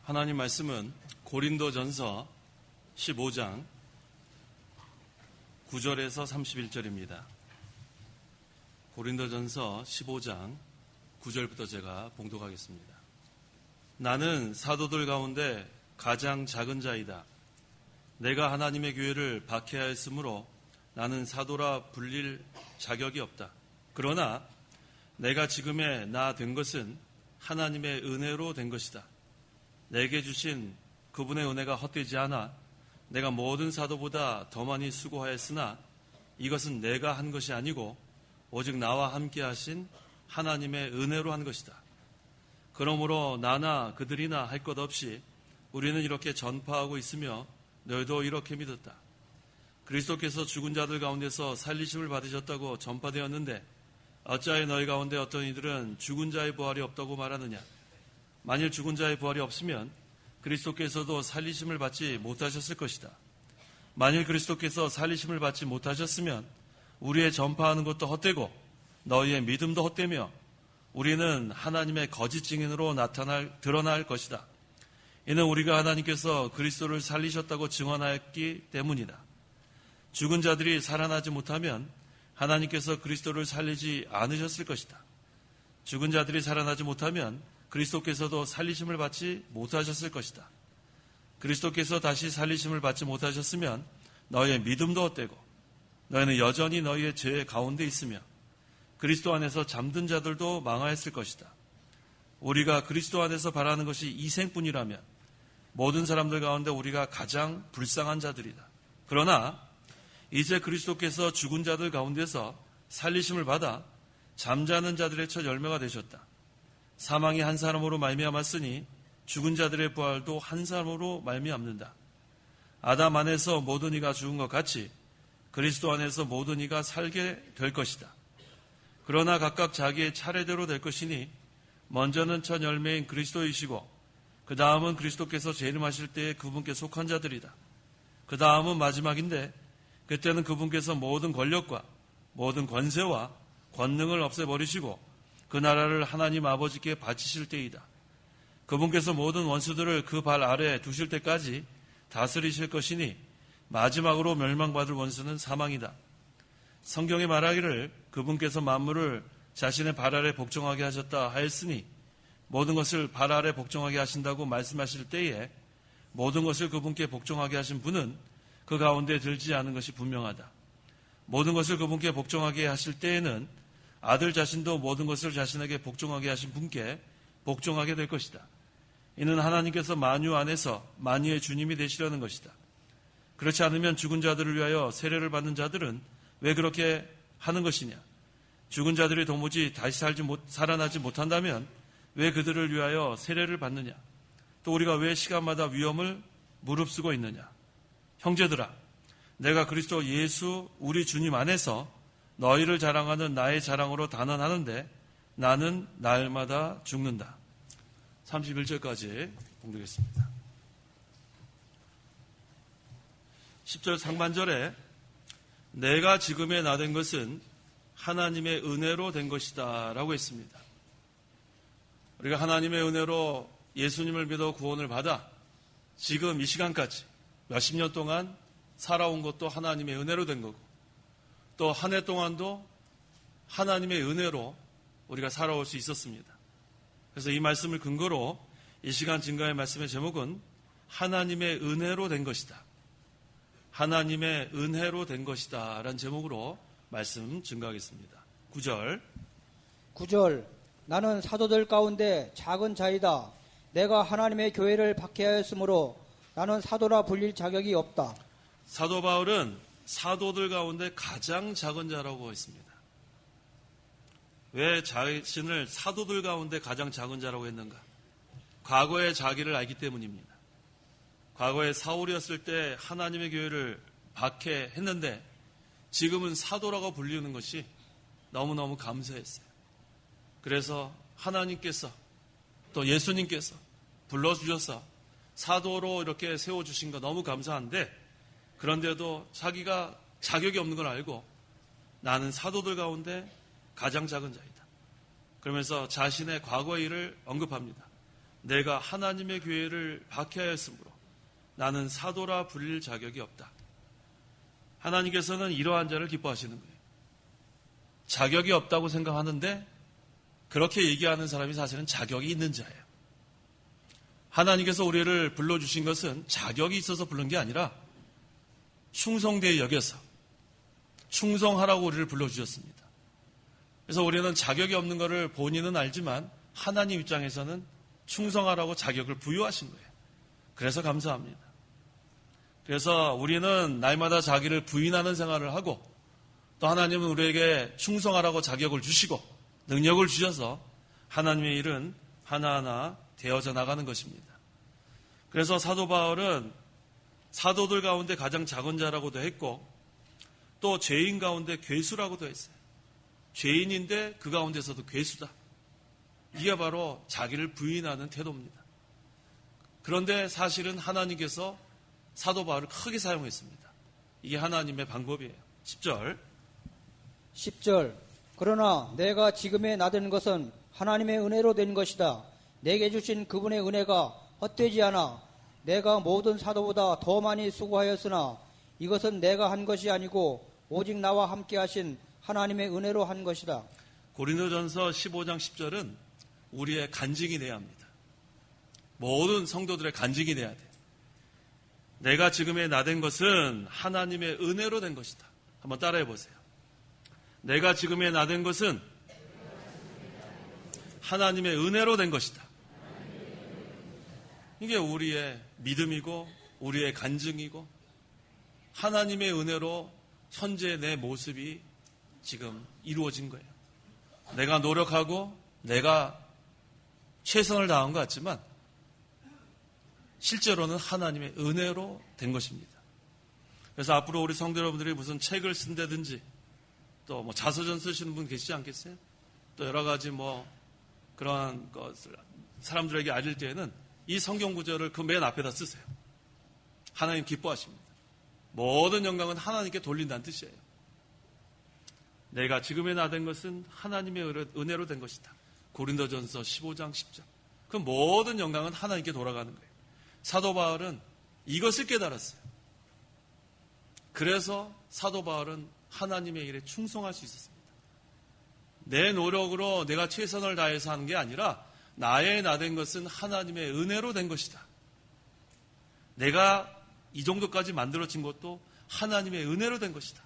하나님 말씀은 고린도전서 15장 9절에서 31절입니다. 고린도전서 15장 9절부터 제가 봉독하겠습니다. 나는 사도들 가운데 가장 작은 자이다. 내가 하나님의 교회를 박해하였으므로 나는 사도라 불릴 자격이 없다. 그러나 내가 지금의 나 된 것은 하나님의 은혜로 된 것이다. 내게 주신 그분의 은혜가 헛되지 않아 내가 모든 사도보다 더 많이 수고하였으나 이것은 내가 한 것이 아니고 오직 나와 함께 하신 하나님의 은혜로 한 것이다. 그러므로 나나 그들이나 할 것 없이 우리는 이렇게 전파하고 있으며 너희도 이렇게 믿었다. 그리스도께서 죽은 자들 가운데서 살리심을 받으셨다고 전파되었는데 어찌하여 너희 가운데 어떤 이들은 죽은 자의 부활이 없다고 말하느냐. 만일 죽은 자의 부활이 없으면 그리스도께서도 살리심을 받지 못하셨을 것이다. 만일 그리스도께서 살리심을 받지 못하셨으면 우리의 전파하는 것도 헛되고 너희의 믿음도 헛되며 우리는 하나님의 거짓 증인으로 드러날 것이다. 이는 우리가 하나님께서 그리스도를 살리셨다고 증언하였기 때문이다. 죽은 자들이 살아나지 못하면 하나님께서 그리스도를 살리지 않으셨을 것이다. 죽은 자들이 살아나지 못하면 그리스도께서도 살리심을 받지 못하셨을 것이다. 그리스도께서 다시 살리심을 받지 못하셨으면 너희의 믿음도 헛되고 너희는 여전히 너희의 죄 가운데 있으며 그리스도 안에서 잠든 자들도 망하였을 것이다. 우리가 그리스도 안에서 바라는 것이 이생뿐이라면 모든 사람들 가운데 우리가 가장 불쌍한 자들이다. 그러나 이제 그리스도께서 죽은 자들 가운데서 살리심을 받아 잠자는 자들의 첫 열매가 되셨다. 사망이 한 사람으로 말미암았으니 죽은 자들의 부활도 한 사람으로 말미암는다. 아담 안에서 모든 이가 죽은 것 같이 그리스도 안에서 모든 이가 살게 될 것이다. 그러나 각각 자기의 차례대로 될 것이니 먼저는 첫 열매인 그리스도이시고 그 다음은 그리스도께서 재림하실 때에 그분께 속한 자들이다. 그 다음은 마지막인데 그때는 그분께서 모든 권력과 모든 권세와 권능을 없애버리시고 그 나라를 하나님 아버지께 바치실 때이다. 그분께서 모든 원수들을 그 발 아래에 두실 때까지 다스리실 것이니 마지막으로 멸망받을 원수는 사망이다. 성경에 말하기를 그분께서 만물을 자신의 발 아래 복종하게 하셨다 하였으니 모든 것을 발 아래 복종하게 하신다고 말씀하실 때에 모든 것을 그분께 복종하게 하신 분은 그 가운데 들지 않은 것이 분명하다. 모든 것을 그분께 복종하게 하실 때에는 아들 자신도 모든 것을 자신에게 복종하게 하신 분께 복종하게 될 것이다. 이는 하나님께서 만유 안에서 만유의 주님이 되시려는 것이다. 그렇지 않으면 죽은 자들을 위하여 세례를 받는 자들은 왜 그렇게 하는 것이냐? 죽은 자들이 도무지 다시 살아나지 못한다면 왜 그들을 위하여 세례를 받느냐? 또 우리가 왜 시간마다 위험을 무릅쓰고 있느냐? 형제들아, 내가 그리스도 예수 우리 주님 안에서 너희를 자랑하는 나의 자랑으로 단언하는데 나는 날마다 죽는다. 31절까지 봉독했습니다. 10절 상반절에 내가 지금의 나 된 것은 하나님의 은혜로 된 것이다 라고 했습니다. 우리가 하나님의 은혜로 예수님을 믿어 구원을 받아 지금 이 시간까지 몇십 년 동안 살아온 것도 하나님의 은혜로 된 거고 또 한 해 동안도 하나님의 은혜로 우리가 살아올 수 있었습니다. 그래서 이 말씀을 근거로 이 시간 증거의 말씀의 제목은 하나님의 은혜로 된 것이다. 하나님의 은혜로 된 것이다 라는 제목으로 말씀 증거하겠습니다. 9절 나는 사도들 가운데 작은 자이다. 내가 하나님의 교회를 박해하였으므로 나는 사도라 불릴 자격이 없다. 사도 바울은 사도들 가운데 가장 작은 자라고 했습니다. 왜 자신을 사도들 가운데 가장 작은 자라고 했는가? 과거의 자기를 알기 때문입니다. 과거에 사울이었을 때 하나님의 교회를 박해했는데 지금은 사도라고 불리는 것이 너무너무 감사했어요. 그래서 하나님께서 또 예수님께서 불러주셔서 사도로 이렇게 세워주신 거 너무 감사한데 그런데도 자기가 자격이 없는 걸 알고 나는 사도들 가운데 가장 작은 자이다. 그러면서 자신의 과거의 일을 언급합니다. 내가 하나님의 교회를 박해하였으므로 나는 사도라 불릴 자격이 없다. 하나님께서는 이러한 자를 기뻐하시는 거예요. 자격이 없다고 생각하는데 그렇게 얘기하는 사람이 사실은 자격이 있는 자예요. 하나님께서 우리를 불러주신 것은 자격이 있어서 부른 게 아니라 충성되어 여겨서 충성하라고 우리를 불러주셨습니다. 그래서 우리는 자격이 없는 것을 본인은 알지만 하나님 입장에서는 충성하라고 자격을 부여하신 거예요. 그래서 감사합니다. 그래서 우리는 날마다 자기를 부인하는 생활을 하고 또 하나님은 우리에게 충성하라고 자격을 주시고 능력을 주셔서 하나님의 일은 하나하나 되어져 나가는 것입니다. 그래서 사도 바울은 사도들 가운데 가장 작은 자라고도 했고 또 죄인 가운데 괴수라고도 했어요. 죄인인데 그 가운데서도 괴수다. 이게 바로 자기를 부인하는 태도입니다. 그런데 사실은 하나님께서 사도 바울을 크게 사용했습니다. 이게 하나님의 방법이에요. 10절 그러나 내가 지금에 나된 것은 하나님의 은혜로 된 것이다. 내게 주신 그분의 은혜가 헛되지 않아 내가 모든 사도보다 더 많이 수고하였으나 이것은 내가 한 것이 아니고 오직 나와 함께 하신 하나님의 은혜로 한 것이다. 고린도전서 15장 10절은 우리의 간증이 돼야 합니다. 모든 성도들의 간증이 돼야 돼. 내가 지금에 나된 것은 하나님의 은혜로 된 것이다. 한번 따라해 보세요. 내가 지금에 나된 것은 하나님의 은혜로 된 것이다. 이게 우리의 믿음이고 우리의 간증이고 하나님의 은혜로 현재 내 모습이 지금 이루어진 거예요. 내가 노력하고 내가 최선을 다한 것 같지만 실제로는 하나님의 은혜로 된 것입니다. 그래서 앞으로 우리 성도 여러분들이 무슨 책을 쓴다든지 또 뭐 자서전 쓰시는 분 계시지 않겠어요? 또 여러 가지 뭐 그러한 것을 사람들에게 알릴 때에는 이 성경 구절을 그 맨 앞에다 쓰세요. 하나님 기뻐하십니다. 모든 영광은 하나님께 돌린다는 뜻이에요. 내가 지금에 나된 것은 하나님의 은혜로 된 것이다. 고린도전서 15장 10절. 그 모든 영광은 하나님께 돌아가는 거예요. 사도 바울은 이것을 깨달았어요. 그래서 사도 바울은 하나님의 일에 충성할 수 있었습니다. 내 노력으로 내가 최선을 다해서 하는 게 아니라 나의 나된 것은 하나님의 은혜로 된 것이다. 내가 이 정도까지 만들어진 것도 하나님의 은혜로 된 것이다.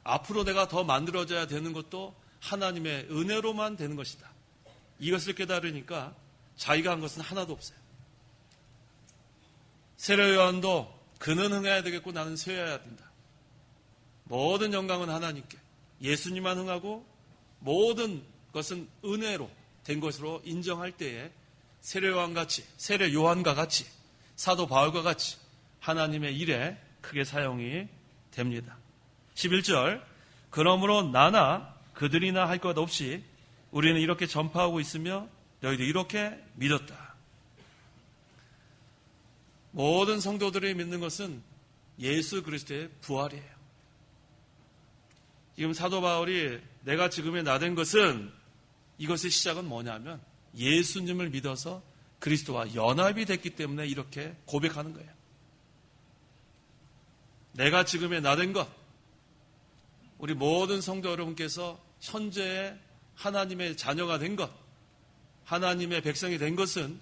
앞으로 내가 더 만들어져야 되는 것도 하나님의 은혜로만 되는 것이다. 이것을 깨달으니까 자기가 한 것은 하나도 없어요. 세례 요한도 그는 흥해야 되겠고 나는 쇠해야 된다. 모든 영광은 하나님께 예수님만 흥하고 모든 것은 은혜로 된 것으로 인정할 때에 세례 요한과 같이 사도 바울과 같이 하나님의 일에 크게 사용이 됩니다. 11절 그러므로 나나 그들이나 할 것 없이 우리는 이렇게 전파하고 있으며 너희도 이렇게 믿었다. 모든 성도들이 믿는 것은 예수 그리스도의 부활이에요. 지금 사도 바울이 내가 지금에 나된 것은 이것의 시작은 뭐냐면 예수님을 믿어서 그리스도와 연합이 됐기 때문에 이렇게 고백하는 거예요. 내가 지금에 나된 것, 우리 모든 성도 여러분께서 현재의 하나님의 자녀가 된 것, 하나님의 백성이 된 것은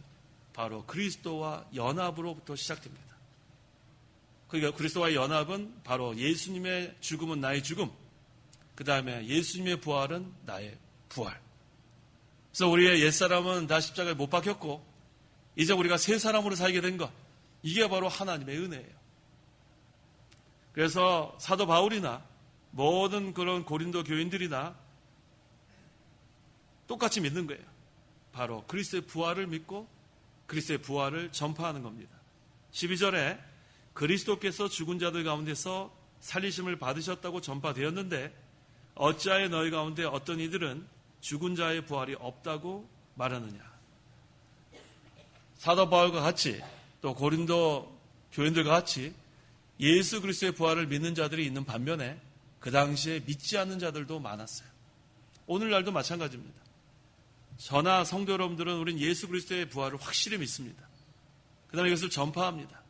바로 그리스도와 연합으로부터 시작됩니다. 그러니까 그리스도와의 연합은 바로 예수님의 죽음은 나의 죽음, 그 다음에 예수님의 부활은 나의 부활. 그래서 우리의 옛사람은 다 십자가에 못 박혔고 이제 우리가 새 사람으로 살게 된 것, 이게 바로 하나님의 은혜예요. 그래서 사도 바울이나 모든 그런 고린도 교인들이나 똑같이 믿는 거예요. 바로 그리스도의 부활을 믿고 그리스도의 부활을 전파하는 겁니다. 12절에 그리스도께서 죽은 자들 가운데서 살리심을 받으셨다고 전파되었는데 어찌하여 너희 가운데 어떤 이들은 죽은 자의 부활이 없다고 말하느냐. 사도 바울과 같이 또 고린도 교인들과 같이 예수 그리스도의 부활을 믿는 자들이 있는 반면에 그 당시에 믿지 않는 자들도 많았어요. 오늘날도 마찬가지입니다. 저나 성도 여러분들은 우린 예수 그리스도의 부활을 확실히 믿습니다. 그 다음에 이것을 전파합니다.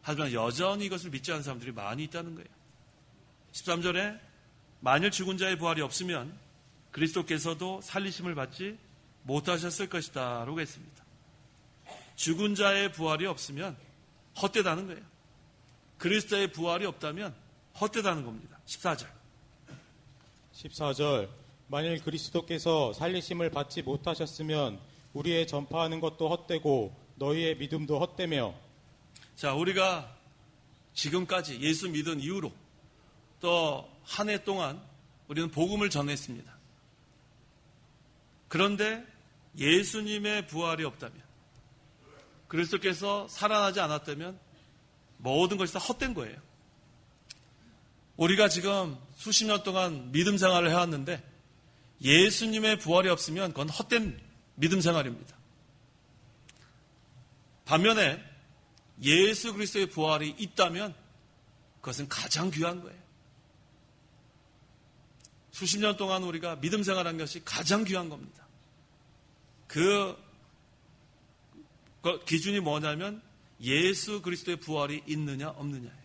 하지만 여전히 이것을 믿지 않는 사람들이 많이 있다는 거예요. 13절에 만일 죽은 자의 부활이 없으면 그리스도께서도 살리심을 받지 못하셨을 것이다 라고 했습니다. 죽은 자의 부활이 없으면 헛되다는 거예요. 그리스도의 부활이 없다면 헛되다는 겁니다. 14절 만일 그리스도께서 살리심을 받지 못하셨으면 우리의 전파하는 것도 헛되고 너희의 믿음도 헛되며. 자, 우리가 지금까지 예수 믿은 이후로 또 한 해 동안 우리는 복음을 전했습니다. 그런데 예수님의 부활이 없다면, 그리스도께서 살아나지 않았다면 모든 것이 다 헛된 거예요. 우리가 지금 수십 년 동안 믿음 생활을 해왔는데 예수님의 부활이 없으면 그건 헛된 믿음 생활입니다. 반면에 예수 그리스도의 부활이 있다면 그것은 가장 귀한 거예요. 수십 년 동안 우리가 믿음 생활한 것이 가장 귀한 겁니다. 그 기준이 뭐냐면 예수 그리스도의 부활이 있느냐 없느냐예요.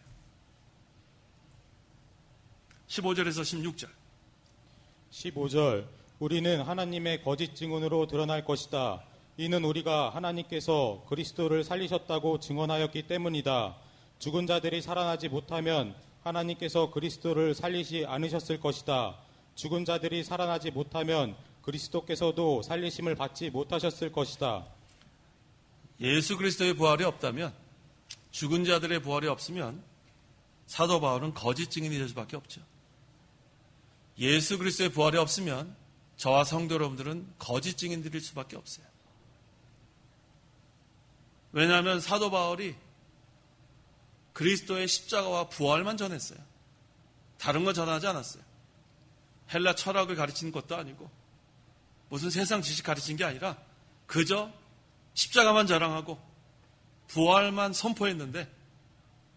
15절에서 16절. 15절 우리는 하나님의 거짓 증언으로 드러날 것이다. 이는 우리가 하나님께서 그리스도를 살리셨다고 증언하였기 때문이다. 죽은 자들이 살아나지 못하면 하나님께서 그리스도를 살리지 않으셨을 것이다. 죽은 자들이 살아나지 못하면 그리스도께서도 살리심을 받지 못하셨을 것이다. 예수 그리스도의 부활이 없다면, 죽은 자들의 부활이 없으면 사도 바울은 거짓 증인이 될 수밖에 없죠. 예수 그리스도의 부활이 없으면 저와 성도 여러분들은 거짓 증인들일 수밖에 없어요. 왜냐하면 사도 바울이 그리스도의 십자가와 부활만 전했어요. 다른 거 전하지 않았어요. 헬라 철학을 가르치는 것도 아니고 무슨 세상 지식 가르친 게 아니라 그저 십자가만 자랑하고 부활만 선포했는데,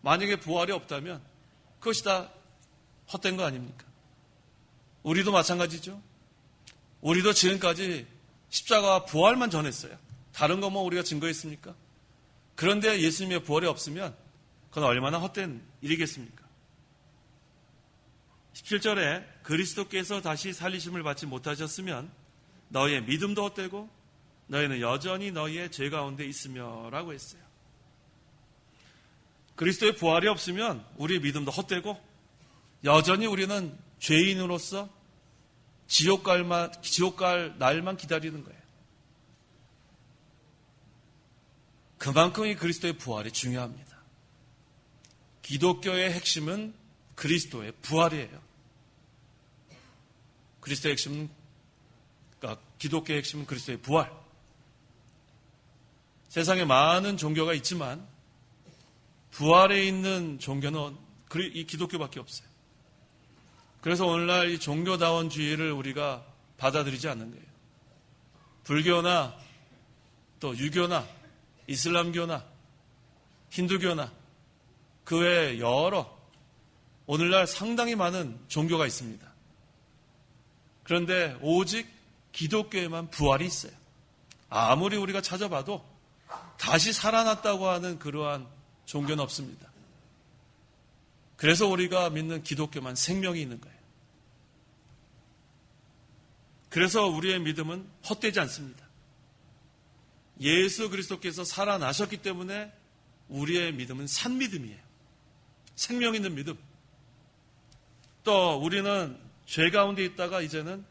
만약에 부활이 없다면 그것이 다 헛된 거 아닙니까? 우리도 마찬가지죠. 우리도 지금까지 십자가와 부활만 전했어요. 다른 거 뭐 우리가 증거했습니까? 그런데 예수님의 부활이 없으면 그건 얼마나 헛된 일이겠습니까? 17절에 그리스도께서 다시 살리심을 받지 못하셨으면 너희의 믿음도 헛되고 너희는 여전히 너희의 죄 가운데 있으며 라고 했어요. 그리스도의 부활이 없으면 우리의 믿음도 헛되고 여전히 우리는 죄인으로서 지옥 갈 날만 기다리는 거예요. 그만큼 이 그리스도의 부활이 중요합니다. 기독교의 핵심은 그리스도의 부활이에요. 그리스도의 핵심은, 그러니까 기독교의 핵심은 그리스도의 부활. 세상에 많은 종교가 있지만 부활에 있는 종교는 이 기독교밖에 없어요. 그래서 오늘날 이 종교다원주의를 우리가 받아들이지 않는 거예요. 불교나 또 유교나 이슬람교나 힌두교나 그 외에 여러 오늘날 상당히 많은 종교가 있습니다. 그런데 오직 기독교에만 부활이 있어요. 아무리 우리가 찾아봐도 다시 살아났다고 하는 그러한 종교는 없습니다. 그래서 우리가 믿는 기독교만 생명이 있는 거예요. 그래서 우리의 믿음은 헛되지 않습니다. 예수 그리스도께서 살아나셨기 때문에 우리의 믿음은 산 믿음이에요. 생명 있는 믿음. 또 우리는 죄 가운데 있다가 이제는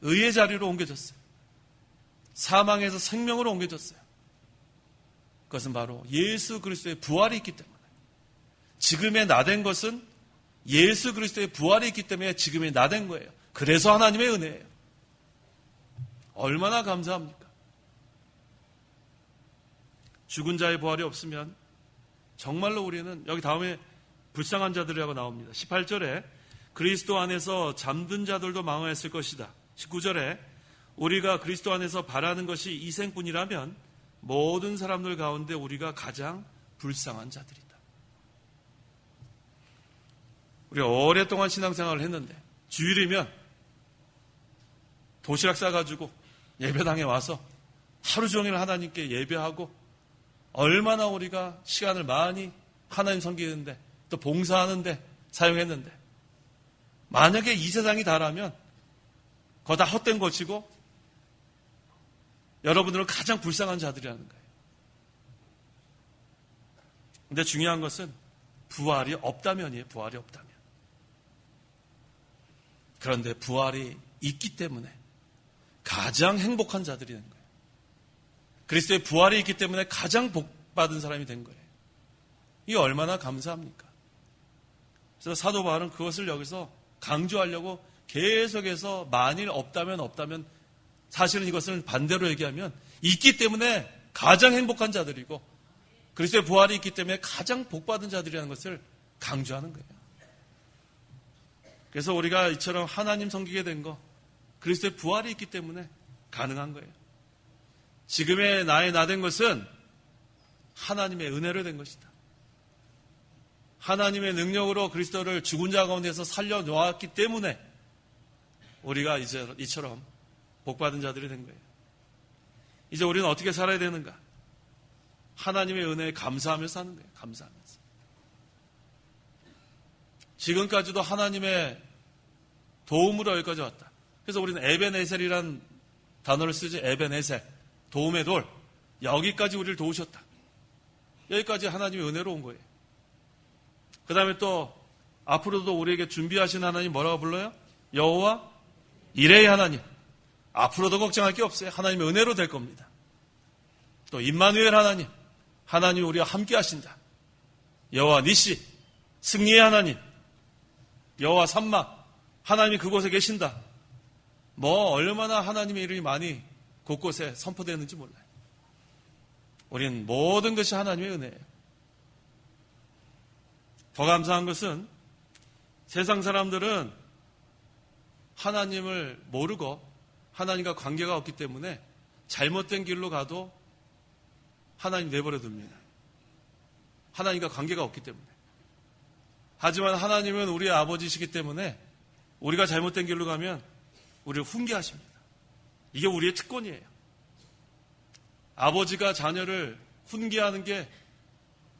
의의 자리로 옮겨졌어요. 사망에서 생명으로 옮겨졌어요. 그것은 바로 예수 그리스도의 부활이 있기 때문에. 지금의 나된 것은 예수 그리스도의 부활이 있기 때문에 지금의 나된 거예요. 그래서 하나님의 은혜예요. 얼마나 감사합니까? 죽은 자의 부활이 없으면 정말로 우리는, 여기 다음에 불쌍한 자들이라고 나옵니다. 18절에 그리스도 안에서 잠든 자들도 망하였을 것이다. 19절에 우리가 그리스도 안에서 바라는 것이 이생뿐이라면 모든 사람들 가운데 우리가 가장 불쌍한 자들이다. 우리가 오랫동안 신앙생활을 했는데 주일이면 도시락 싸가지고 예배당에 와서 하루 종일 하나님께 예배하고 얼마나 우리가 시간을 많이 하나님 섬기는데 또 봉사하는데 사용했는데 만약에 이 세상이 다라면 그거 다 헛된 것이고 여러분들은 가장 불쌍한 자들이라는 거예요. 근데 중요한 것은 부활이 없다면이에요. 부활이 없다면. 그런데 부활이 있기 때문에 가장 행복한 자들이 된 거예요. 그리스도의 부활이 있기 때문에 가장 복받은 사람이 된 거예요. 이게 얼마나 감사합니까? 그래서 사도 바울은 그것을 여기서 강조하려고 계속해서 만일 없다면 사실은 이것을 반대로 얘기하면 있기 때문에 가장 행복한 자들이고 그리스도의 부활이 있기 때문에 가장 복받은 자들이라는 것을 강조하는 거예요. 그래서 우리가 이처럼 하나님 섬기게 된 거 그리스도의 부활이 있기 때문에 가능한 거예요. 지금의 나의 나 된 것은 하나님의 은혜로 된 것이다. 하나님의 능력으로 그리스도를 죽은 자 가운데서 살려놓았기 때문에 우리가 이제 이처럼 복받은 자들이 된 거예요. 이제 우리는 어떻게 살아야 되는가? 하나님의 은혜에 감사하며 사는 거예요. 감사하면서. 지금까지도 하나님의 도움으로 여기까지 왔다. 그래서 우리는 에벤에셀이라는 단어를 쓰지. 에벤에셀. 도움의 돌. 여기까지 우리를 도우셨다. 여기까지 하나님의 은혜로 온 거예요. 그 다음에 또 앞으로도 우리에게 준비하신 하나님 뭐라고 불러요? 여호와 이레의 하나님. 앞으로도 걱정할 게 없어요. 하나님의 은혜로 될 겁니다. 또 임마누엘 하나님. 하나님이 우리와 함께 하신다. 여호와 니시. 승리의 하나님. 여호와 삼마. 하나님이 그곳에 계신다. 뭐 얼마나 하나님의 이름이 많이 곳곳에 선포되는지 몰라요. 우리는 모든 것이 하나님의 은혜예요. 더 감사한 것은 세상 사람들은 하나님을 모르고 하나님과 관계가 없기 때문에 잘못된 길로 가도 하나님 내버려 둡니다. 하나님과 관계가 없기 때문에. 하지만 하나님은 우리의 아버지시기 때문에 우리가 잘못된 길로 가면 우리를 훈계하십니다. 이게 우리의 특권이에요. 아버지가 자녀를 훈계하는 게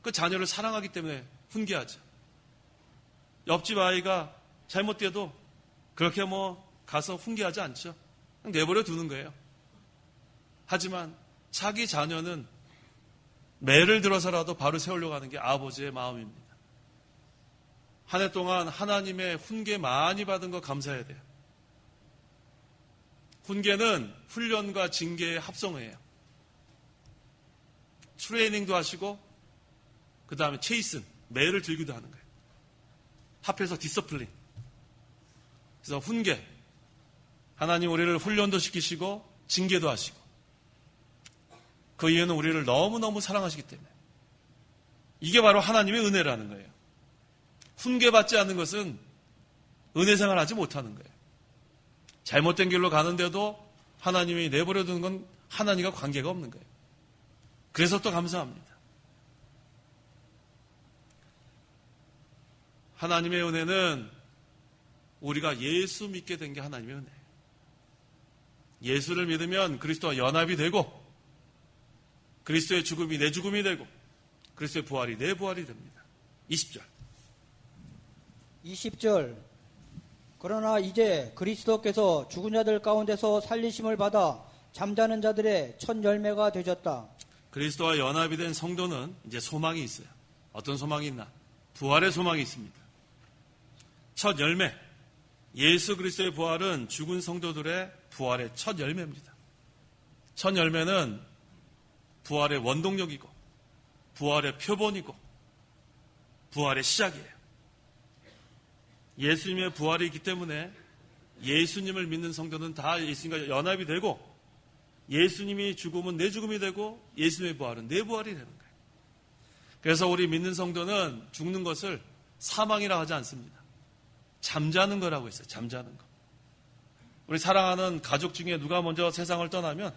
그 자녀를 사랑하기 때문에 훈계하죠. 옆집 아이가 잘못돼도 그렇게 가서 훈계하지 않죠. 그냥 내버려 두는 거예요. 하지만 자기 자녀는 매를 들어서라도 바로 세우려고 하는 게 아버지의 마음입니다. 한 해 동안 하나님의 훈계 많이 받은 거 감사해야 돼요. 훈계는 훈련과 징계의 합성어예요. 트레이닝도 하시고 그 다음에 체이슨, 매를 들기도 하는 거예요. 합해서 디서플린. 그래서 훈계. 하나님 우리를 훈련도 시키시고 징계도 하시고 그 이유는 우리를 너무너무 사랑하시기 때문에. 이게 바로 하나님의 은혜라는 거예요. 훈계받지 않는 것은 은혜 생활하지 못하는 거예요. 잘못된 길로 가는데도 하나님이 내버려 두는 건 하나님과 관계가 없는 거예요. 그래서 또 감사합니다. 하나님의 은혜는 우리가 예수 믿게 된 게 하나님의 은혜예요. 예수를 믿으면 그리스도와 연합이 되고 그리스도의 죽음이 내 죽음이 되고 그리스도의 부활이 내 부활이 됩니다. 20절. 20절. 그러나 이제 그리스도께서 죽은 자들 가운데서 살리심을 받아 잠자는 자들의 첫 열매가 되셨다. 그리스도와 연합이 된 성도는 이제 소망이 있어요. 어떤 소망이 있나? 부활의 소망이 있습니다. 첫 열매. 예수 그리스도의 부활은 죽은 성도들의 부활의 첫 열매입니다. 첫 열매는 부활의 원동력이고 부활의 표본이고 부활의 시작이에요. 예수님의 부활이 있기 때문에 예수님을 믿는 성도는 다 예수님과 연합이 되고 예수님이 죽으면 내 죽음이 되고 예수님의 부활은 내 부활이 되는 거예요. 그래서 우리 믿는 성도는 죽는 것을 사망이라 하지 않습니다. 잠자는 거라고 했어요. 잠자는 거. 우리 사랑하는 가족 중에 누가 먼저 세상을 떠나면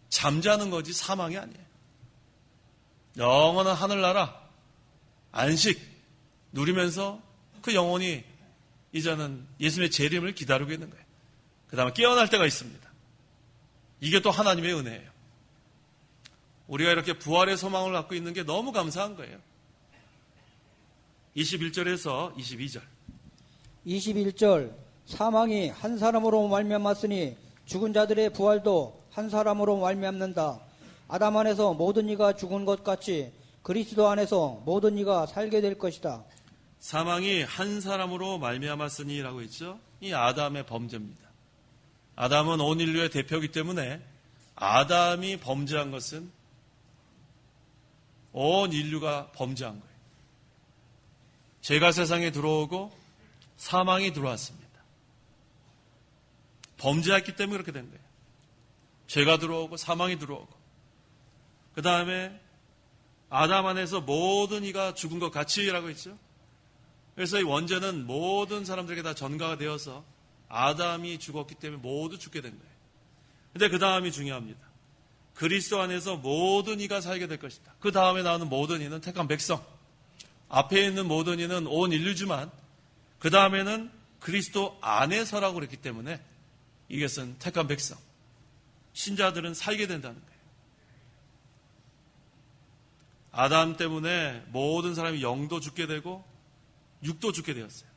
잠자는 거지 사망이 아니에요. 영원한 하늘나라 안식 누리면서 그 영혼이 이제는 예수님의 재림을 기다리고 있는 거예요. 그 다음에 깨어날 때가 있습니다. 이게 또 하나님의 은혜예요. 우리가 이렇게 부활의 소망을 갖고 있는 게 너무 감사한 거예요. 21절에서 22절. 21절 사망이 한 사람으로 말미암았으니 죽은 자들의 부활도 한 사람으로 말미암는다. 아담 안에서 모든 이가 죽은 것 같이 그리스도 안에서 모든 이가 살게 될 것이다. 사망이 한 사람으로 말미암았으니라고 했죠. 이 아담의 범죄입니다. 아담은 온 인류의 대표이기 때문에 아담이 범죄한 것은 온 인류가 범죄한 거예요. 죄가 세상에 들어오고 사망이 들어왔습니다. 범죄했기 때문에 그렇게 된 거예요. 죄가 들어오고 사망이 들어오고 그 다음에 아담 안에서 모든 이가 죽은 것 같이라고 했죠. 그래서 이 원죄는 모든 사람들에게 다 전가가 되어서 아담이 죽었기 때문에 모두 죽게 된 거예요. 근데 그 다음이 중요합니다. 그리스도 안에서 모든 이가 살게 될 것이다. 그 다음에 나오는 모든 이는 택한 백성. 앞에 있는 모든 이는 온 인류지만 그 다음에는 그리스도 안에서라고 그랬기 때문에 이것은 택한 백성. 신자들은 살게 된다는 거예요. 아담 때문에 모든 사람이 영도 죽게 되고 육도 죽게 되었어요.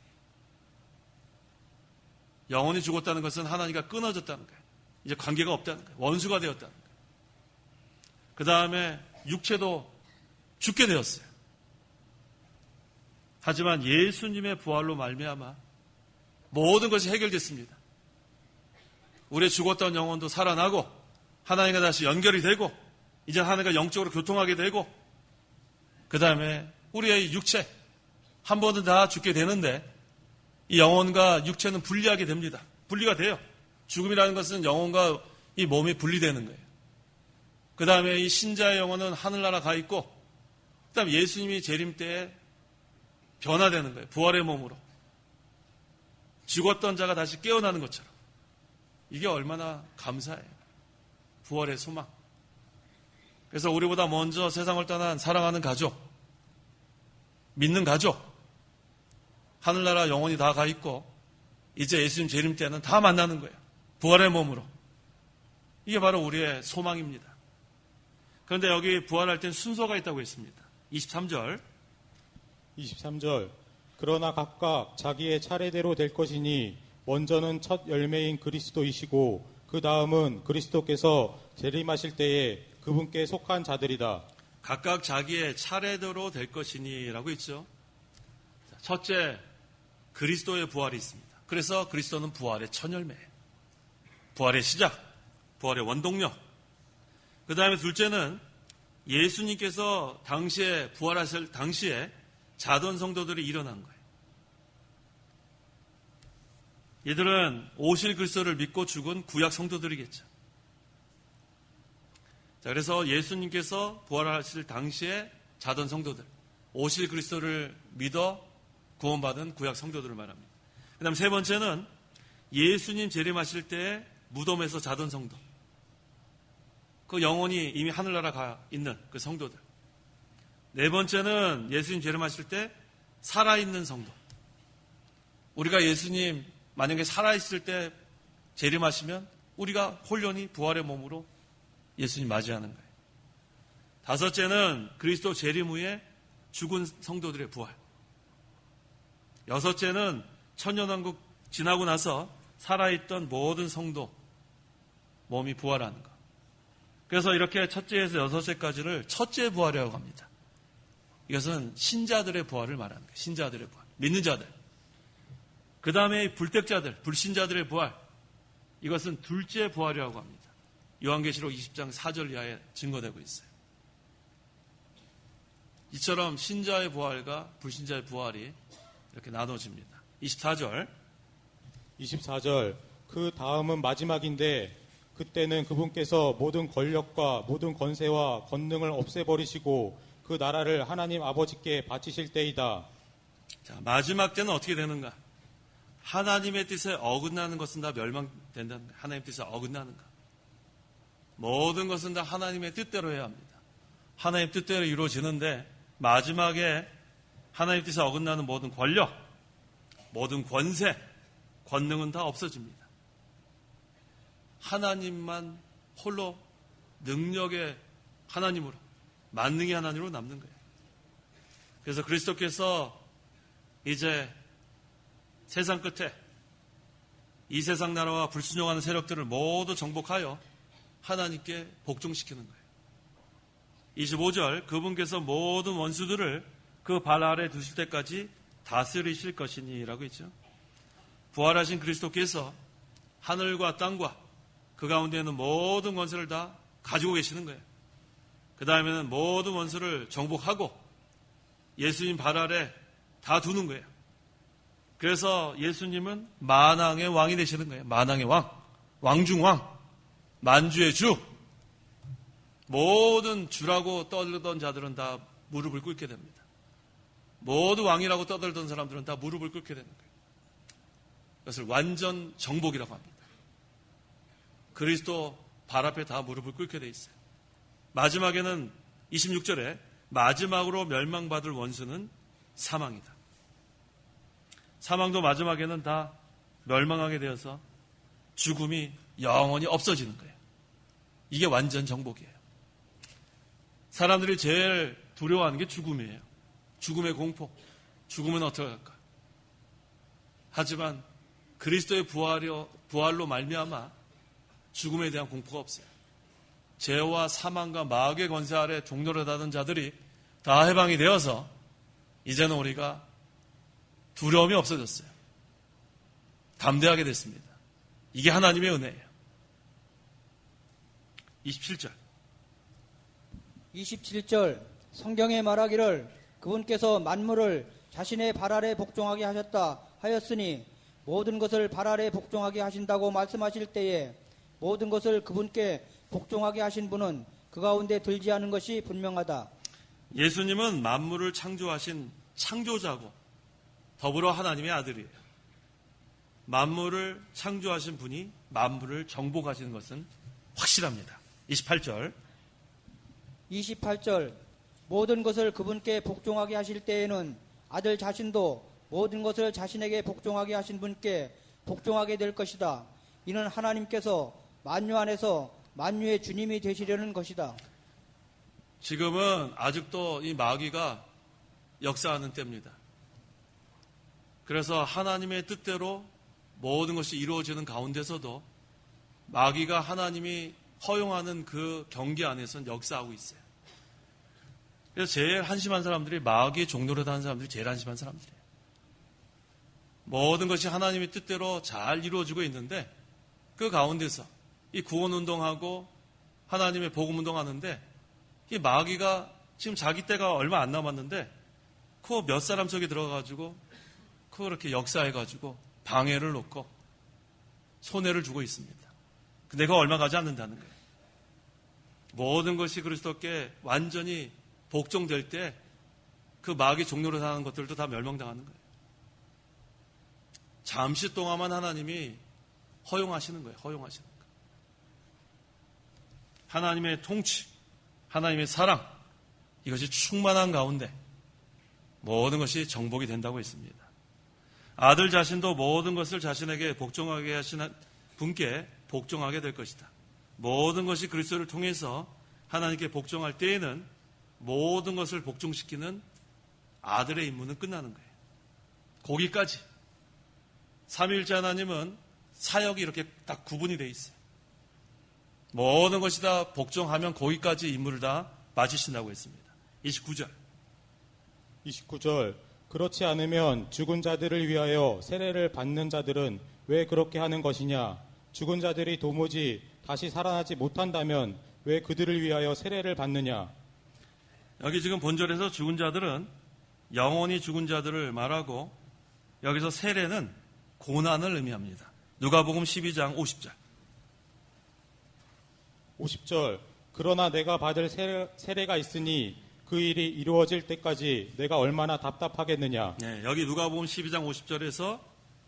영혼이 죽었다는 것은 하나님과 끊어졌다는 거예요. 이제 관계가 없다는 거예요. 원수가 되었다는 거예요. 그 다음에 육체도 죽게 되었어요. 하지만 예수님의 부활로 말미암아 모든 것이 해결됐습니다. 우리의 죽었던 영혼도 살아나고 하나님과 다시 연결이 되고 이제 하나님과 영적으로 교통하게 되고 그 다음에 우리의 육체 한 번은 다 죽게 되는데 이 영혼과 육체는 분리하게 됩니다. 분리가 돼요. 죽음이라는 것은 영혼과 이 몸이 분리되는 거예요. 그 다음에 이 신자의 영혼은 하늘나라 가 있고 그 다음에 예수님이 재림 때에 변화되는 거예요. 부활의 몸으로. 죽었던 자가 다시 깨어나는 것처럼. 이게 얼마나 감사해요. 부활의 소망. 그래서 우리보다 먼저 세상을 떠난 사랑하는 가족, 믿는 가족, 하늘나라 영혼이 다 가 있고 이제 예수님 재림 때는 다 만나는 거예요. 부활의 몸으로. 이게 바로 우리의 소망입니다. 그런데 여기 부활할 땐 순서가 있다고 했습니다. 23절. 그러나 각각 자기의 차례대로 될 것이니 먼저는 첫 열매인 그리스도이시고 그 다음은 그리스도께서 재림하실 때에 그분께 속한 자들이다. 각각 자기의 차례대로 될 것이니라고 했죠. 첫째, 그리스도의 부활이 있습니다. 그래서 그리스도는 부활의 첫 열매예요. 부활의 시작, 부활의 원동력. 그 다음에 둘째는 예수님께서 당시에 부활하실 당시에 자던 성도들이 일어난 거예요. 이들은 오실 그리스도를 믿고 죽은 구약 성도들이겠죠. 자, 그래서 예수님께서 부활하실 당시에 자던 성도들, 오실 그리스도를 믿어 구원받은 구약 성도들을 말합니다. 그 다음 세 번째는 예수님 재림하실 때 무덤에서 자던 성도, 그 영혼이 이미 하늘나라 가 있는 그 성도들. 네 번째는 예수님 재림하실 때 살아있는 성도. 우리가 예수님 만약에 살아있을 때 재림하시면 우리가 홀연히 부활의 몸으로 예수님 맞이하는 거예요. 다섯째는 그리스도 재림 후에 죽은 성도들의 부활. 여섯째는 천년왕국 지나고 나서 살아있던 모든 성도 몸이 부활하는 것. 그래서 이렇게 첫째에서 여섯째까지를 첫째 부활이라고 합니다. 이것은 신자들의 부활을 말하는 거예요. 신자들의 부활. 믿는 자들. 그 다음에 불택자들, 불신자들의 부활. 이것은 둘째 부활이라고 합니다. 요한계시록 20장 4절 이하에 증거되고 있어요. 이처럼 신자의 부활과 불신자의 부활이 이렇게 나눠집니다. 24절. 그 다음은 마지막인데 그때는 그분께서 모든 권력과 모든 권세와 권능을 없애버리시고 그 나라를 하나님 아버지께 바치실 때이다. 자, 마지막 때는 어떻게 되는가? 하나님의 뜻에 어긋나는 것은 다 멸망된다는 거예요. 하나님의 뜻에 어긋나는 것. 모든 것은 다 하나님의 뜻대로 해야 합니다. 하나님 뜻대로 이루어지는데 마지막에 하나님 뜻에 어긋나는 모든 권력, 모든 권세, 권능은 다 없어집니다. 하나님만 홀로 능력의 하나님으로, 만능의 하나님으로 남는 거예요. 그래서 그리스도께서 이제 세상 끝에 이 세상 나라와 불순종하는 세력들을 모두 정복하여 하나님께 복종시키는 거예요. 25절, 그분께서 모든 원수들을 그 발 아래 두실 때까지 다스리실 것이니 라고 했죠. 부활하신 그리스도께서 하늘과 땅과 그 가운데 있는 모든 권세를 다 가지고 계시는 거예요. 그 다음에는 모든 원수를 정복하고 예수님 발 아래 다 두는 거예요. 그래서 예수님은 만왕의 왕이 되시는 거예요. 만왕의 왕, 왕중왕, 만주의 주. 모든 주라고 떠들던 자들은 다 무릎을 꿇게 됩니다. 모두 왕이라고 떠들던 사람들은 다 무릎을 꿇게 되는 거예요. 그것을 완전 정복이라고 합니다. 그리스도 발 앞에 다 무릎을 꿇게 돼 있어요. 마지막에는 26절에 마지막으로 멸망받을 원수는 사망이다. 사망도 마지막에는 다 멸망하게 되어서 죽음이 영원히 없어지는 거예요. 이게 완전 정복이에요. 사람들이 제일 두려워하는 게 죽음이에요. 죽음의 공포. 죽으면 어떻게 할까? 하지만 그리스도의 부활로 말미암아 죽음에 대한 공포가 없어요. 죄와 사망과 마귀의 권세 아래 종노릇하던 자들이 다 해방이 되어서 이제는 우리가 두려움이 없어졌어요. 담대하게 됐습니다. 이게 하나님의 은혜예요. 27절 성경에 말하기를 그분께서 만물을 자신의 발 아래 복종하게 하셨다 하였으니 모든 것을 발 아래 복종하게 하신다고 말씀하실 때에 모든 것을 그분께 복종하게 하신 분은 그 가운데 들지 않은 것이 분명하다. 예수님은 만물을 창조하신 창조자고 더불어 하나님의 아들이에요. 만물을 창조하신 분이 만물을 정복하시는 것은 확실합니다. 28절 모든 것을 그분께 복종하게 하실 때에는 아들 자신도 모든 것을 자신에게 복종하게 하신 분께 복종하게 될 것이다. 이는 하나님께서 만유 안에서 만유의 주님이 되시려는 것이다. 지금은 아직도 이 마귀가 역사하는 때입니다. 그래서 하나님의 뜻대로 모든 것이 이루어지는 가운데서도 마귀가 하나님이 허용하는 그 경계 안에서는 역사하고 있어요. 그래서 제일 한심한 사람들이 마귀의 종노릇 하는 사람들이 제일 한심한 사람들이에요. 모든 것이 하나님의 뜻대로 잘 이루어지고 있는데 그 가운데서 이 구원운동하고 하나님의 복음운동하는데 이 마귀가 지금 자기 때가 얼마 안 남았는데 그 몇 사람 속에 들어가가지고 그렇게 역사해가지고 방해를 놓고 손해를 주고 있습니다. 근데 그거 얼마 가지 않는다는 거예요. 모든 것이 그리스도께 완전히 복종될 때 그 마귀 종노릇 하는 것들도 다 멸망당하는 거예요. 잠시 동안만 하나님이 허용하시는 거예요. 허용하시는 거예요. 하나님의 통치, 하나님의 사랑, 이것이 충만한 가운데 모든 것이 정복이 된다고 했습니다. 아들 자신도 모든 것을 자신에게 복종하게 하시는 분께 복종하게 될 것이다. 모든 것이 그리스도를 통해서 하나님께 복종할 때에는 모든 것을 복종시키는 아들의 임무는 끝나는 거예요. 거기까지. 삼위일체 하나님은 사역이 이렇게 딱 구분이 되어 있어요. 모든 것이 다 복종하면 거기까지 임무를 다 마치신다고 했습니다. 29절 그렇지 않으면 죽은 자들을 위하여 세례를 받는 자들은 왜 그렇게 하는 것이냐? 죽은 자들이 도무지 다시 살아나지 못한다면 왜 그들을 위하여 세례를 받느냐? 여기 지금 본절에서 죽은 자들은 영원히 죽은 자들을 말하고 여기서 세례는 고난을 의미합니다. 누가복음 12장 50절. 50절 그러나 내가 받을 세례가 있으니 그 일이 이루어질 때까지 내가 얼마나 답답하겠느냐. 네, 여기 누가복음 12장 50절에서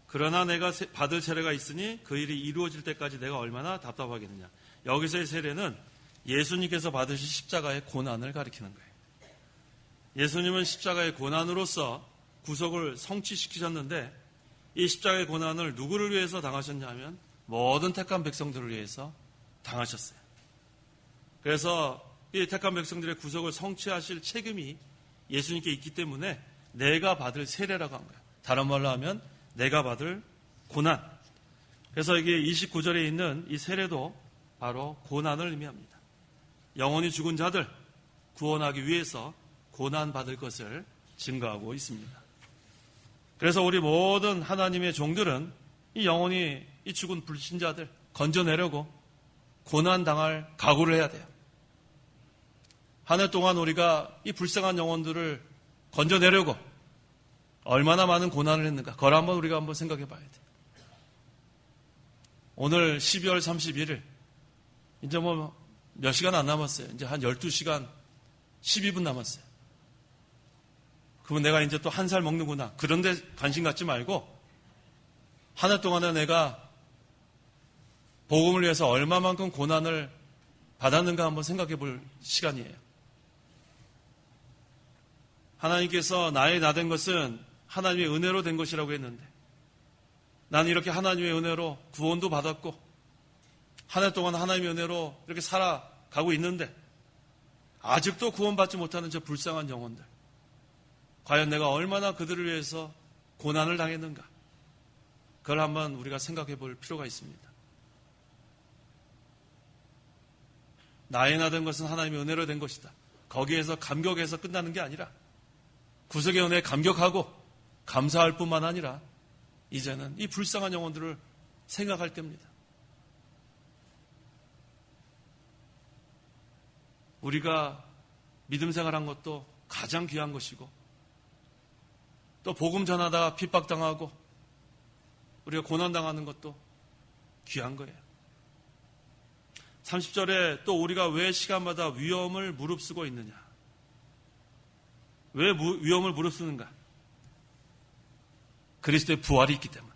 그러나 내가 받을 세례가 있으니 그 일이 이루어질 때까지 내가 얼마나 답답하겠느냐. 여기서의 세례는 예수님께서 받으신 십자가의 고난을 가리키는 거예요. 예수님은 십자가의 고난으로서 구속을 성취시키셨는데 이 십자가의 고난을 누구를 위해서 당하셨냐 하면 모든 택한 백성들을 위해서 당하셨어요. 그래서 이 택한 백성들의 구속을 성취하실 책임이 예수님께 있기 때문에 내가 받을 세례라고 한 거예요. 다른 말로 하면 내가 받을 고난. 그래서 이게 29절에 있는 이 세례도 바로 고난을 의미합니다. 영원히 죽은 자들 구원하기 위해서 고난 받을 것을 증거하고 있습니다. 그래서 우리 모든 하나님의 종들은 이 영원히 이 죽은 불신자들 건져내려고 고난 당할 각오를 해야 돼요. 한 해 동안 우리가 이 불쌍한 영혼들을 건져내려고 얼마나 많은 고난을 했는가, 그걸 한번 우리가 한번 생각해 봐야 돼요. 오늘 12월 31일, 이제 뭐 몇 시간 안 남았어요. 이제 한 12시간 12분 남았어요. 그러면 내가 이제 또 한 살 먹는구나. 그런데 관심 갖지 말고 한 해 동안에 내가 복음을 위해서 얼마만큼 고난을 받았는가 한번 생각해 볼 시간이에요. 하나님께서 나의 나 된 것은 하나님의 은혜로 된 것이라고 했는데 나는 이렇게 하나님의 은혜로 구원도 받았고 한 해 동안 하나님의 은혜로 이렇게 살아가고 있는데 아직도 구원받지 못하는 저 불쌍한 영혼들, 과연 내가 얼마나 그들을 위해서 고난을 당했는가, 그걸 한번 우리가 생각해 볼 필요가 있습니다. 나의 나 된 것은 하나님의 은혜로 된 것이다. 거기에서 감격해서 끝나는 게 아니라 구속의 은혜에 감격하고 감사할 뿐만 아니라 이제는 이 불쌍한 영혼들을 생각할 때입니다. 우리가 믿음 생활한 것도 가장 귀한 것이고 또 복음 전하다가 핍박당하고 우리가 고난당하는 것도 귀한 거예요. 30절에 또 우리가 왜 시간마다 위험을 무릅쓰고 있느냐. 왜 위험을 무릅쓰는가? 그리스도의 부활이 있기 때문에.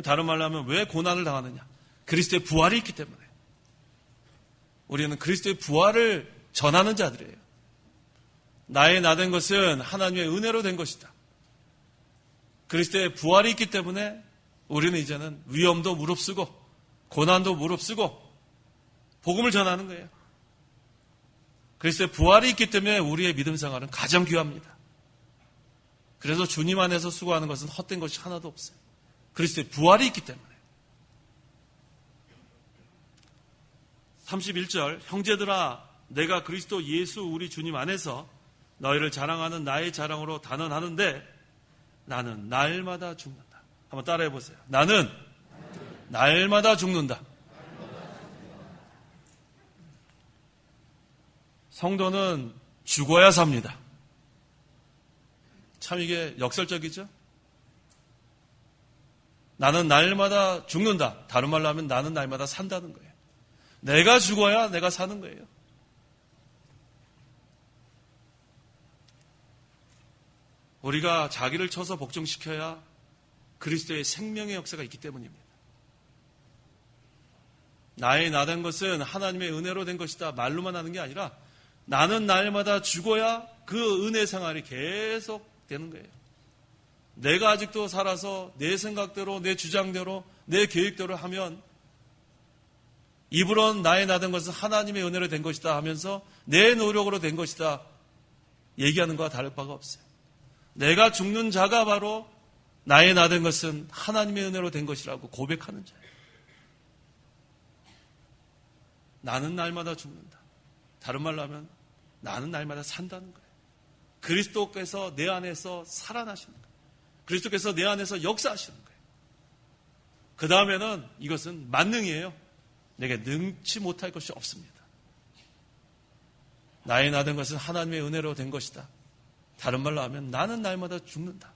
다른 말로 하면 왜 고난을 당하느냐? 그리스도의 부활이 있기 때문에. 우리는 그리스도의 부활을 전하는 자들이에요. 나의 나 된 것은 하나님의 은혜로 된 것이다. 그리스도의 부활이 있기 때문에 우리는 이제는 위험도 무릅쓰고 고난도 무릅쓰고 복음을 전하는 거예요. 그리스도의 부활이 있기 때문에 우리의 믿음 생활은 가장 귀합니다. 그래서 주님 안에서 수고하는 것은 헛된 것이 하나도 없어요. 그리스도의 부활이 있기 때문에. 31절, 형제들아 내가 그리스도 예수 우리 주님 안에서 너희를 자랑하는 나의 자랑으로 단언하는데 나는 날마다 죽는다. 한번 따라해 보세요. 나는 날마다 죽는다. 성도는 죽어야 삽니다. 참 이게 역설적이죠? 나는 날마다 죽는다. 다른 말로 하면 나는 날마다 산다는 거예요. 내가 죽어야 내가 사는 거예요. 우리가 자기를 쳐서 복종시켜야 그리스도의 생명의 역사가 있기 때문입니다. 나의 나 된 것은 하나님의 은혜로 된 것이다. 말로만 하는 게 아니라 나는 날마다 죽어야 그 은혜 생활이 계속 되는 거예요. 내가 아직도 살아서 내 생각대로, 내 주장대로, 내 계획대로 하면 입으로는 나의 나 된 것은 하나님의 은혜로 된 것이다 하면서 내 노력으로 된 것이다 얘기하는 것과 다를 바가 없어요. 내가 죽는 자가 바로 나의 나 된 것은 하나님의 은혜로 된 것이라고 고백하는 자예요. 나는 날마다 죽는다. 다른 말로 하면 나는 날마다 산다는 거예요. 그리스도께서 내 안에서 살아나시는 거예요. 그리스도께서 내 안에서 역사하시는 거예요. 그 다음에는 이것은 만능이에요. 내게 능치 못할 것이 없습니다. 나의 나 된 것은 하나님의 은혜로 된 것이다. 다른 말로 하면 나는 날마다 죽는다.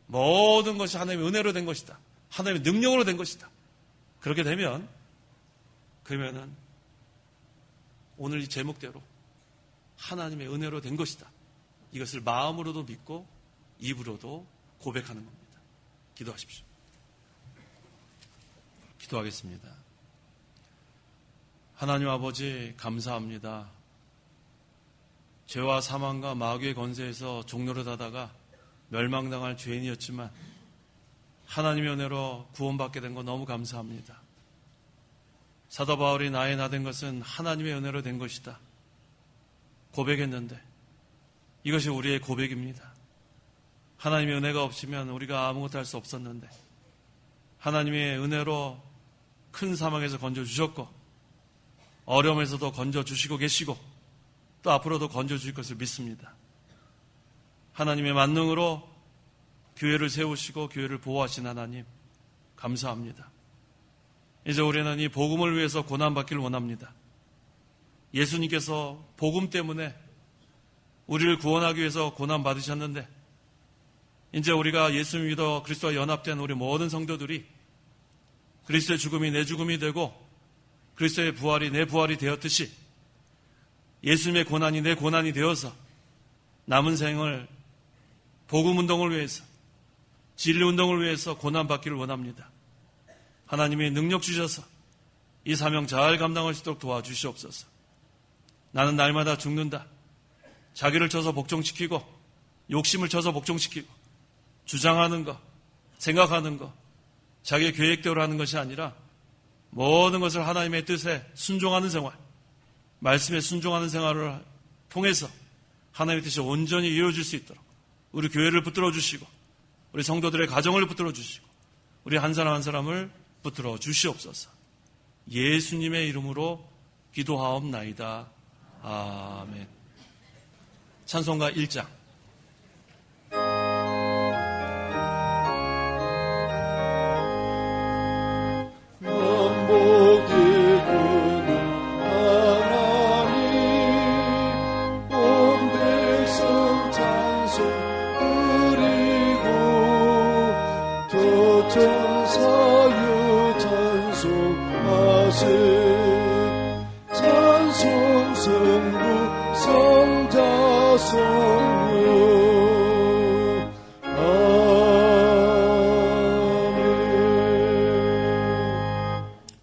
모든 것이 하나님의 은혜로 된 것이다. 하나님의 능력으로 된 것이다. 그렇게 되면 그러면은 오늘 이 제목대로 하나님의 은혜로 된 것이다. 이것을 마음으로도 믿고 입으로도 고백하는 겁니다. 기도하십시오. 기도하겠습니다. 하나님 아버지 감사합니다. 죄와 사망과 마귀의 권세에서 종노릇하다가 멸망당할 죄인이었지만 하나님의 은혜로 구원받게 된 거 너무 감사합니다. 사도 바울이 나의 나 된 것은 하나님의 은혜로 된 것이다 고백했는데 이것이 우리의 고백입니다. 하나님의 은혜가 없으면 우리가 아무것도 할 수 없었는데 하나님의 은혜로 큰 사망에서 건져주셨고 어려움에서도 건져주시고 계시고 또 앞으로도 건져주실 것을 믿습니다. 하나님의 만능으로 교회를 세우시고 교회를 보호하신 하나님 감사합니다. 이제 우리는 이 복음을 위해서 고난받기를 원합니다. 예수님께서 복음 때문에 우리를 구원하기 위해서 고난받으셨는데 이제 우리가 예수 믿어 그리스도와 연합된 우리 모든 성도들이 그리스도의 죽음이 내 죽음이 되고 그리스도의 부활이 내 부활이 되었듯이 예수님의 고난이 내 고난이 되어서 남은 생을 복음 운동을 위해서 진리 운동을 위해서 고난받기를 원합니다. 하나님이 능력 주셔서 이 사명 잘 감당할 수 있도록 도와주시옵소서. 나는 날마다 죽는다. 자기를 쳐서 복종시키고 욕심을 쳐서 복종시키고 주장하는 것, 생각하는 것, 자기의 계획대로 하는 것이 아니라 모든 것을 하나님의 뜻에 순종하는 생활, 말씀에 순종하는 생활을 통해서 하나님의 뜻이 온전히 이루어질 수 있도록 우리 교회를 붙들어 주시고 우리 성도들의 가정을 붙들어 주시고 우리 한 사람 한 사람을 붙들어 주시옵소서. 예수님의 이름으로 기도하옵나이다. 아멘. 찬송가 1장.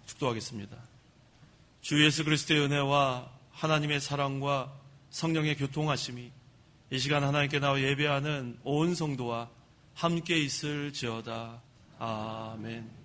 축도하겠습니다. 주 예수 그리스도의 은혜와 하나님의 사랑과 성령의 교통하심이 이 시간 하나님께 나와 예배하는 온 성도와 함께 있을지어다. 아멘.